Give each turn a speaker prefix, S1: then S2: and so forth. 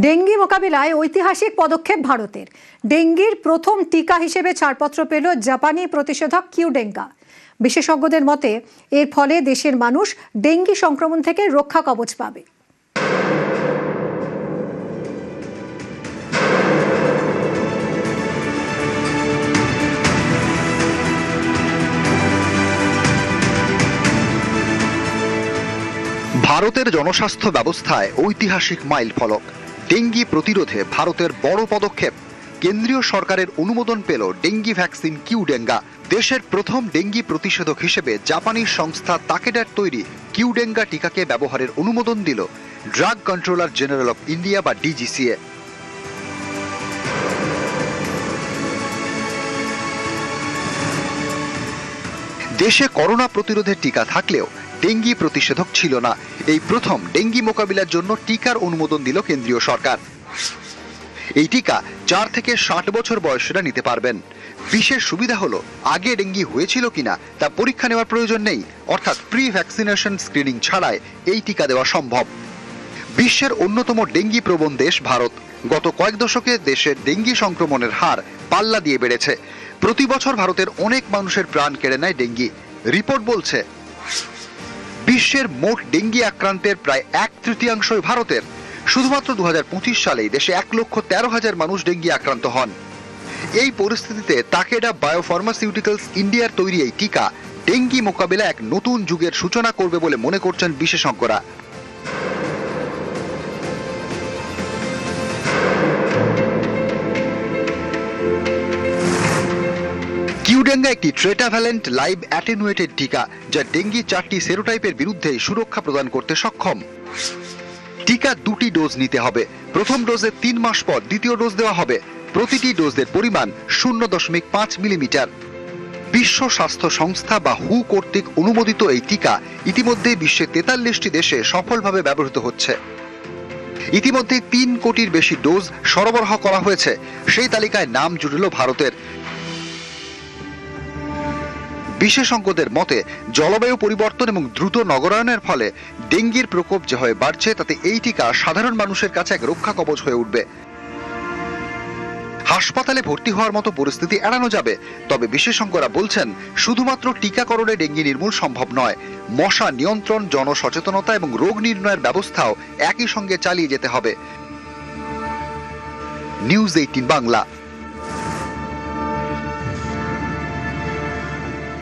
S1: Dengue মোকাবিলায় ঐতিহাসিক পদক্ষেপ ভারতের। ডেঙ্গির প্রথম টিকা হিসেবে ছাড়পত্র পেল জাপানি প্রতিষেধক কিউডেঙ্গা। বিশেষজ্ঞদের মতে এর ফলে দেশের মানুষ ডেঙ্গি সংক্রমণ থেকে রক্ষা কবচ পাবে।
S2: ভারতের জনস্বাস্থ্য ব্যবস্থায় ঐতিহাসিক মাইল ফলক। ডেঙ্গি প্রতিরোধে ভারতের বড় পদক্ষেপ। কেন্দ্রীয় সরকারের অনুমোদন পেল ডেঙ্গি ভ্যাকসিন কিউডেঙ্গা। দেশের প্রথম ডেঙ্গি প্রতিষেধক হিসেবে জাপানি সংস্থা তাকেডার তৈরি কিউডেঙ্গা টিকাকে ব্যবহারের অনুমোদন দিল drug controller general of India বা ডিজিসিএ। দেশে করোনা প্রতিরোধের টিকা থাকলেও ডেঙ্গি প্রতিষেধক ছিল না। এই প্রথম ডেঙ্গি মোকাবিলার জন্য টিকার অনুমোদন দিল কেন্দ্রীয় সরকার। এই টিকা 4 থেকে 60 বছর বয়সীরা নিতে পারবেন। বিশেষ সুবিধা হলো আগে ডেঙ্গি হয়েছিল কিনা তা পরীক্ষা নেওয়ার প্রয়োজন নেই, অর্থাৎ প্রি ভ্যাকসিনেশন স্ক্রিনিং ছাড়াই এই টিকা দেওয়া সম্ভব। বিশ্বের অন্যতম ডেঙ্গি প্রবণ দেশ ভারত। গত কয়েক দশকে দেশের ডেঙ্গি সংক্রমণের হার পাল্লা দিয়ে বেড়েছে। প্রতি বছর ভারতের অনেক মানুষের প্রাণ কেড়ে নেয় ডেঙ্গি। রিপোর্ট বলছে বিশ্বের মোট ডেঙ্গি আক্রান্তের প্রায় 1/3 ভারতের। শুধুমাত্র 2025 সালেই দেশে 1,13,000 মানুষ ডেঙ্গি আক্রান্ত হন। এই পরিস্থিতিতে তাকেডা বায়োফার্মাসিউটিক্যালস ইন্ডিয়ার তৈরি এই টিকা ডেঙ্গি মোকাবিলা এক নতুন যুগের সূচনা করবে বলে মনে করছেন বিশেষজ্ঞরা। কিউডেঙ্গা একটি ট্রেটাভ্যালেন্ট লাইভ অ্যাটেনুয়েটেড টিকা, যা ডেঙ্গি 4টি সেরোটাইপের বিরুদ্ধে সুরক্ষা প্রদান করতে সক্ষম। টিকা 2টি ডোজ নিতে হবে। প্রথম ডোজের 3 মাস পর দ্বিতীয় ডোজ দেওয়া হবে। প্রতিটি ডোজের পরিমাণ 0.5 মিলিমিটার। বিশ্ব স্বাস্থ্য সংস্থা বা হু কর্তৃক অনুমোদিত এই টিকা ইতিমধ্যে বিশ্বের 43টি দেশে সফলভাবে ব্যবহৃত হচ্ছে। ইতিমধ্যে 3 কোটির বেশি ডোজ সরবরাহ করা হয়েছে। সেই তালিকায় নাম জুড়ল ভারতের। বিশেষজ্ঞদের মতে জলবায়ু পরিবর্তন এবং দ্রুত নগরায়নের ফলে ডেঙ্গির প্রকোপ যে হয়ে বাড়ছে, তাতে এই টিকা সাধারণ মানুষের কাছে এক রক্ষা কবচ হয়ে উঠবে। হাসপাতালে ভর্তি হওয়ার মতো পরিস্থিতি এড়ানো যাবে। তবে বিশেষজ্ঞরা বলছেন শুধুমাত্র টিকাকরণে ডেঙ্গি নির্মূল সম্ভব নয়। মশা নিয়ন্ত্রণ, জনসচেতনতা এবং রোগ নির্ণয়ের ব্যবস্থাও একই সঙ্গে চালিয়ে যেতে হবে। নিউজ 18 বাংলা।